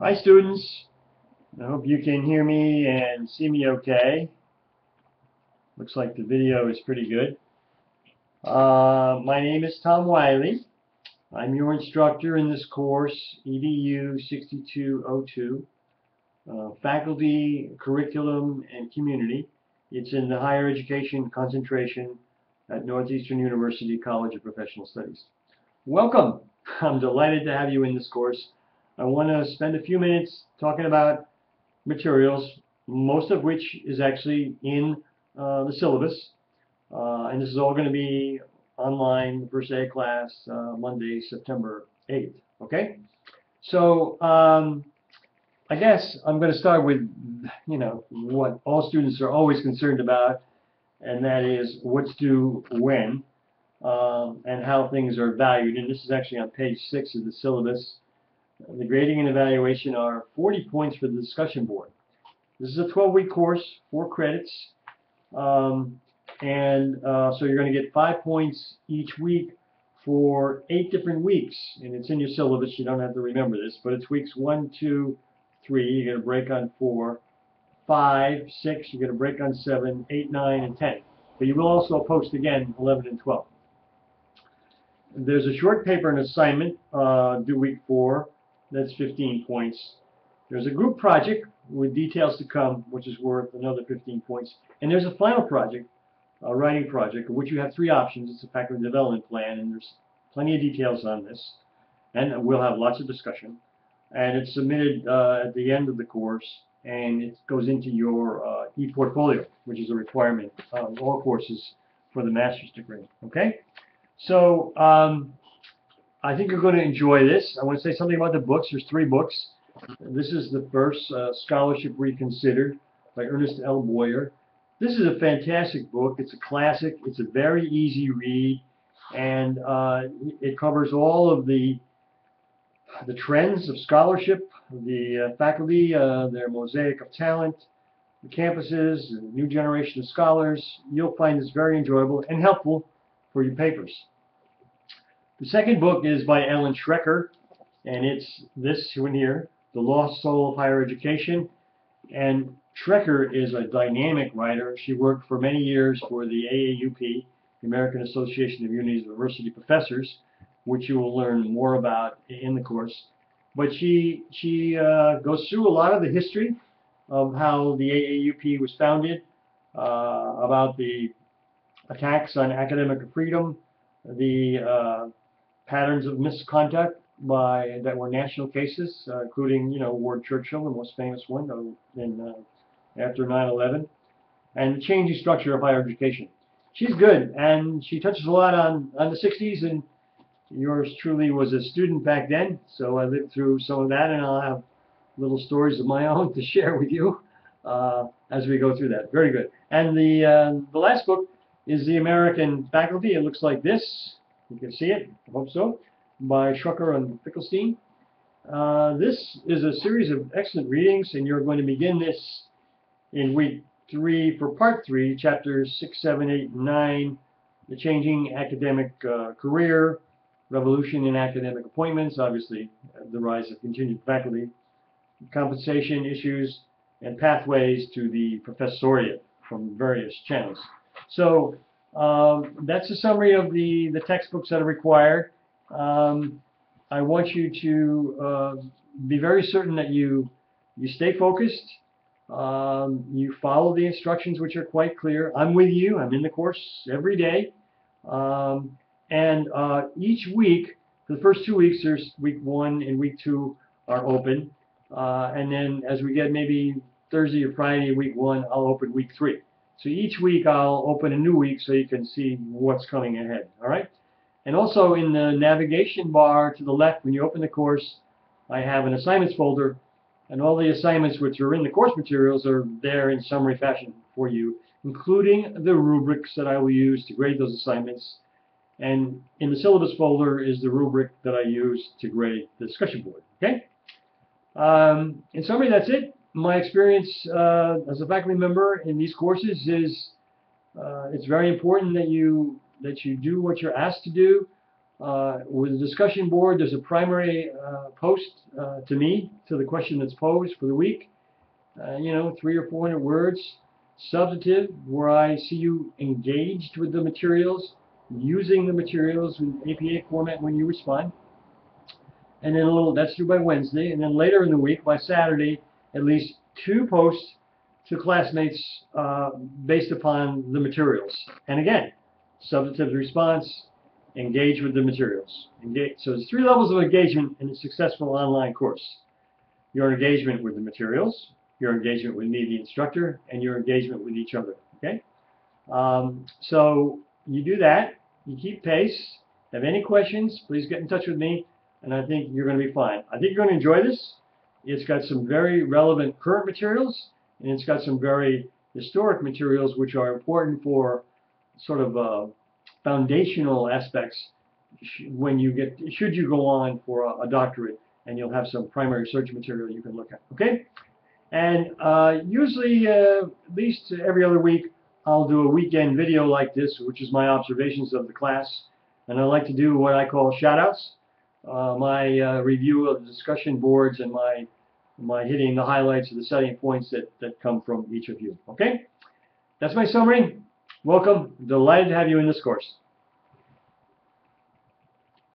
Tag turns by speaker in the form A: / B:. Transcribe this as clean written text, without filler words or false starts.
A: Hi students, I hope you can hear me and see me okay. Looks like the video is pretty good. My name is Tom Wiley. I'm your instructor in this course, EDU 6202, Faculty, Curriculum, and Community. It's in the Higher Education concentration at Northeastern University College of Professional Studies. Welcome! I'm delighted to have you in this course. I want to spend a few minutes talking about materials, most of which is actually in the syllabus. And this is all going to be online, the first day of class, Monday, September 8th. Okay? So I guess I'm going to start with, what all students are always concerned about, and that is what's due when, and how things are valued. And this is actually on page 6 of the syllabus. The grading and evaluation are 40 points for the discussion board. This is a 12-week course, 4 credits, so you're going to get 5 points each week for 8 different weeks, and it's in your syllabus. You don't have to remember this, but it's weeks 1, 2, 3. You get a break on 4, 5, 6. You get a break on 7, 8, 9, and 10. But you will also post again 11 and 12. There's a short paper and assignment due week 4. That's 15 points. There's a group project with details to come, which is worth another 15 points. And there's a final project, a writing project, of which you have 3 options. It's a faculty development plan, and there's plenty of details on this. And we'll have lots of discussion. And it's submitted at the end of the course, and it goes into your e-portfolio, which is a requirement of all courses for the master's degree. Okay? So I think you're going to enjoy this. I want to say something about the books. There's 3 books. This is the first, Scholarship Reconsidered by Ernest L. Boyer. This is a fantastic book. It's a classic. It's a very easy read, and it covers all of the trends of scholarship, the faculty, their mosaic of talent, the campuses, the new generation of scholars. You'll find this very enjoyable and helpful for your papers. The second book is by Ellen Schrecker, and it's this one here, The Lost Soul of Higher Education. And Schrecker is a dynamic writer. She worked for many years for the AAUP, the American Association of University Professors, which you will learn more about in the course. But she goes through a lot of the history of how the AAUP was founded, about the attacks on academic freedom, the patterns of misconduct that were national cases, including, Ward Churchill, the most famous one after 9/11, and the changing structure of higher education. She's good, and she touches a lot on the 60s, and yours truly was a student back then, so I lived through some of that, and I'll have little stories of my own to share with you as we go through that. Very good. And the last book is The American Faculty. It looks like this. You can see it. I hope so. By Schrecker and Finkelstein. This is a series of excellent readings, and you're going to begin this in week 3 for part 3, chapters 6, 7, 8, and 9, the changing academic career, revolution in academic appointments, obviously the rise of continued faculty, compensation issues, and pathways to the professoriate from various channels. So that's a summary of the textbooks that are required. I want you to be very certain that you stay focused, you follow the instructions, which are quite clear. I'm with you. I'm in the course every day. And each week, for the first 2 weeks, there's week 1 and week 2 are open. And then as we get maybe Thursday or Friday, week 1, I'll open week 3. So each week I'll open a new week so you can see what's coming ahead. All right? And also in the navigation bar to the left, when you open the course, I have an assignments folder, and all the assignments which are in the course materials are there in summary fashion for you, including the rubrics that I will use to grade those assignments. And in the syllabus folder is the rubric that I use to grade the discussion board. Okay? In summary, that's it. My experience as a faculty member in these courses is it's very important that you do what you're asked to do. With the discussion board, there's a primary post to me, to the question that's posed for the week. 300 or 400 words. Substantive, where I see you engaged with the materials, using the materials in APA format when you respond. And then that's due by Wednesday. And then later in the week, by Saturday, at least 2 posts to classmates based upon the materials. And again, substantive response, engage with the materials. So it's 3 levels of engagement in a successful online course. Your engagement with the materials, your engagement with me, the instructor, and your engagement with each other. Okay? So you do that. You keep pace. Have any questions, please get in touch with me, and I think you're going to be fine. I think you're going to enjoy this. It's got some very relevant current materials, and it's got some very historic materials which are important for sort of foundational aspects when should you go on for a doctorate, and you'll have some primary research material you can look at. Okay? And usually, at least every other week, I'll do a weekend video like this, which is my observations of the class. And I like to do what I call shout-outs, my review of the discussion boards, and my hitting the highlights of the setting points that come from each of you. Okay? That's my summary. Welcome. Delighted to have you in this course.